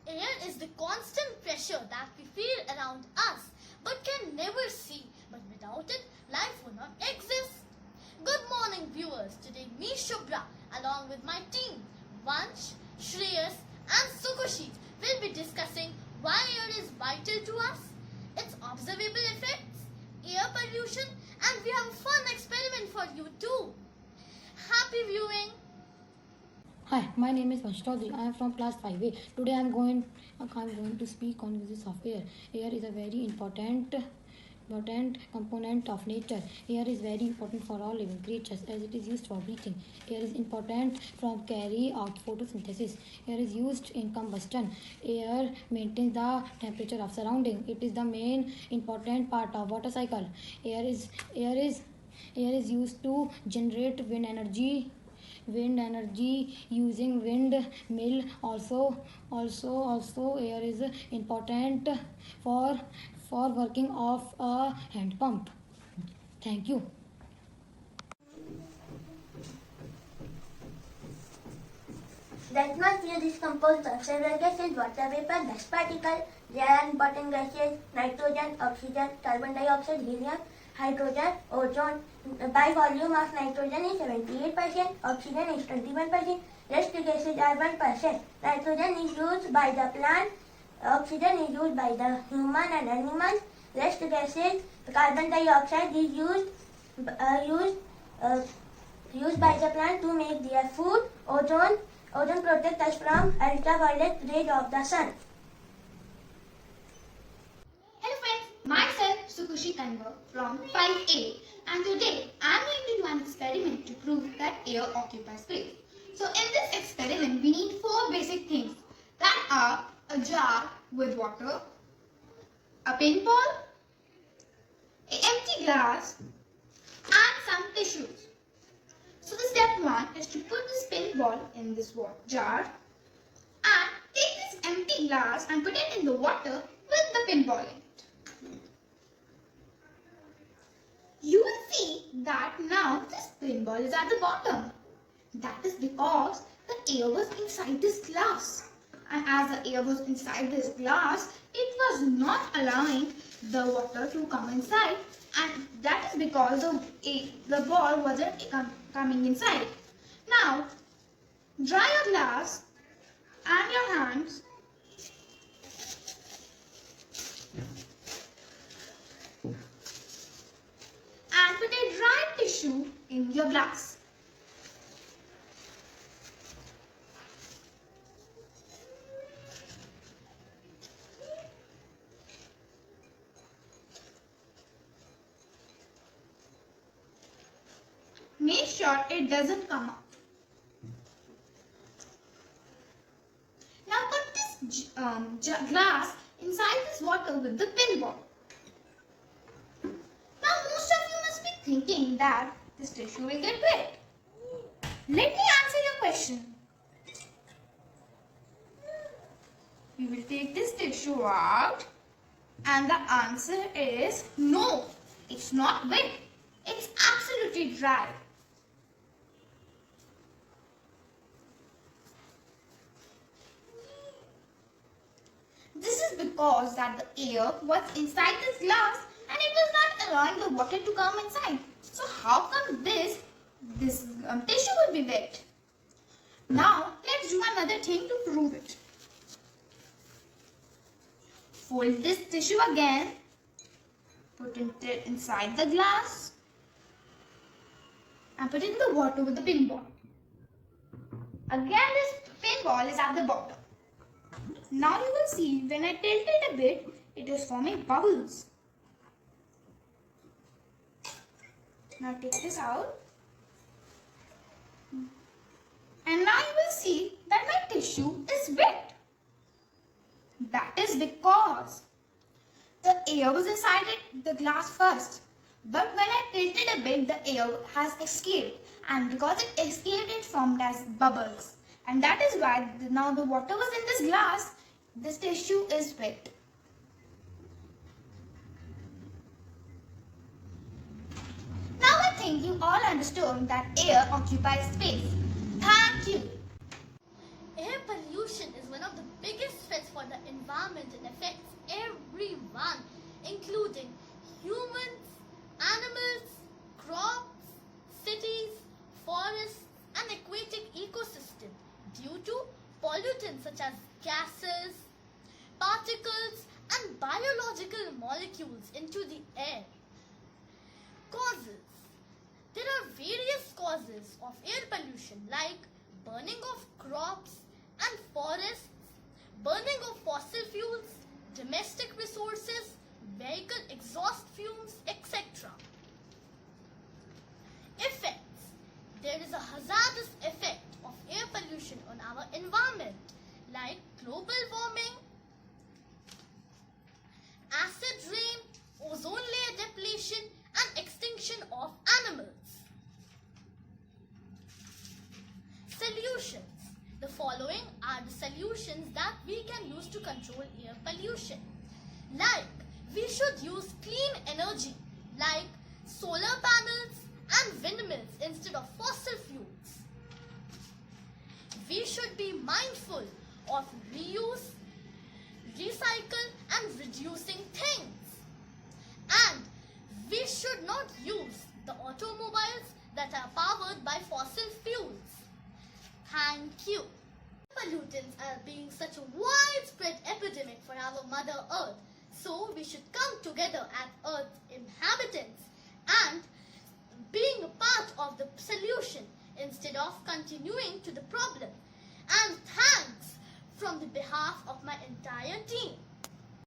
Air is the constant pressure that we feel around us but can never see. But without it, life would not exist. Good morning, viewers. Today, me, Shubhra, along with my team, Vansh, Shreyas, and Sukhashit, will be discussing why air is vital to us, its observable effects, air pollution, and we have a fun experiment for you too. Happy viewing! Hi, my name is Vanshtaudri. I am from class 5A. Today I am going to speak on uses of air. Air is a very important component of nature. Air is very important for all living creatures as it is used for breathing. Air is important from carry out photosynthesis. Air is used in combustion. Air maintains the temperature of surrounding. It is the main important part of water cycle. Air is used to generate wind energy using windmill. Also air is important for working of a hand pump. Thank you. The atmosphere is composed of several gases: water vapor, dust particle. There are important gases: nitrogen, oxygen, carbon dioxide, helium, hydrogen, ozone. By volume of nitrogen is 78%, oxygen is 21%, rest gases are 1%. Nitrogen is used by the plant, oxygen is used by the human and animals. Rest gases, carbon dioxide is used by the plant to make their food. Ozone protects us from ultraviolet rays of the sun. Hello friends, myself Sukhushi Kanwar from 5A, and today I am going to do an experiment to prove that air occupies space. So in this experiment we need 4 basic things that are a jar with water, a pinball, an empty glass and some tissues. So the step 1 is to put this pinball in this jar and take this empty glass and put it in the water with the pinball in it. You will see that now this pinball is at the bottom. That is because the air was inside this glass. And as the air was inside this glass, it was not allowing the water to come inside. And that is because the ball wasn't coming inside. Now, dry your glass and your hands. And put a dry tissue in your glass. Make sure it doesn't come up. Now put this glass inside this water with the pinball. Now most of you must be thinking that this tissue will get wet. Let me answer your question. We will take this tissue out and the answer is no, it's not wet. It's absolutely dry. This is because that the air was inside this glass and it was not allowing the water to come inside. So how come this tissue will be wet? Now let's do another thing to prove it. Fold this tissue again, put it inside the glass and put it in the water with the pinball. Again this pinball is at the bottom. Now you will see when I tilt it a bit, it is forming bubbles. Now take this out. And now you will see that my tissue is wet. That is because the air was inside the glass first. But when I tilted a bit, the air has escaped. And because it escaped, it formed as bubbles. And that is why now the water was in this glass. This tissue is wet. Now I think you all understood that air occupies space. Thank you. Air pollution is one of the biggest threats for such as gases, particles, and biological molecules into the air. Causes. There are various causes of air pollution like burning of crops and forests, burning of fossil fuels, domestic resources, vehicle exhaust fumes, etc. Effects. There is a hazardous effect of air pollution on our environment like global warming, acid rain, ozone layer depletion, and extinction of animals. Solutions. The following are the solutions that we can use to control air pollution. Like, we should use clean energy like solar panels and windmills instead of fossil fuels. We should be mindful of reuse, recycle, and reducing things. And we should not use the automobiles that are powered by fossil fuels. Thank you. Pollutants are being such a widespread epidemic for our Mother Earth. So we should come together as Earth's inhabitants and being a part of the solution instead of continuing to the problem. And thanks from the behalf of my entire team.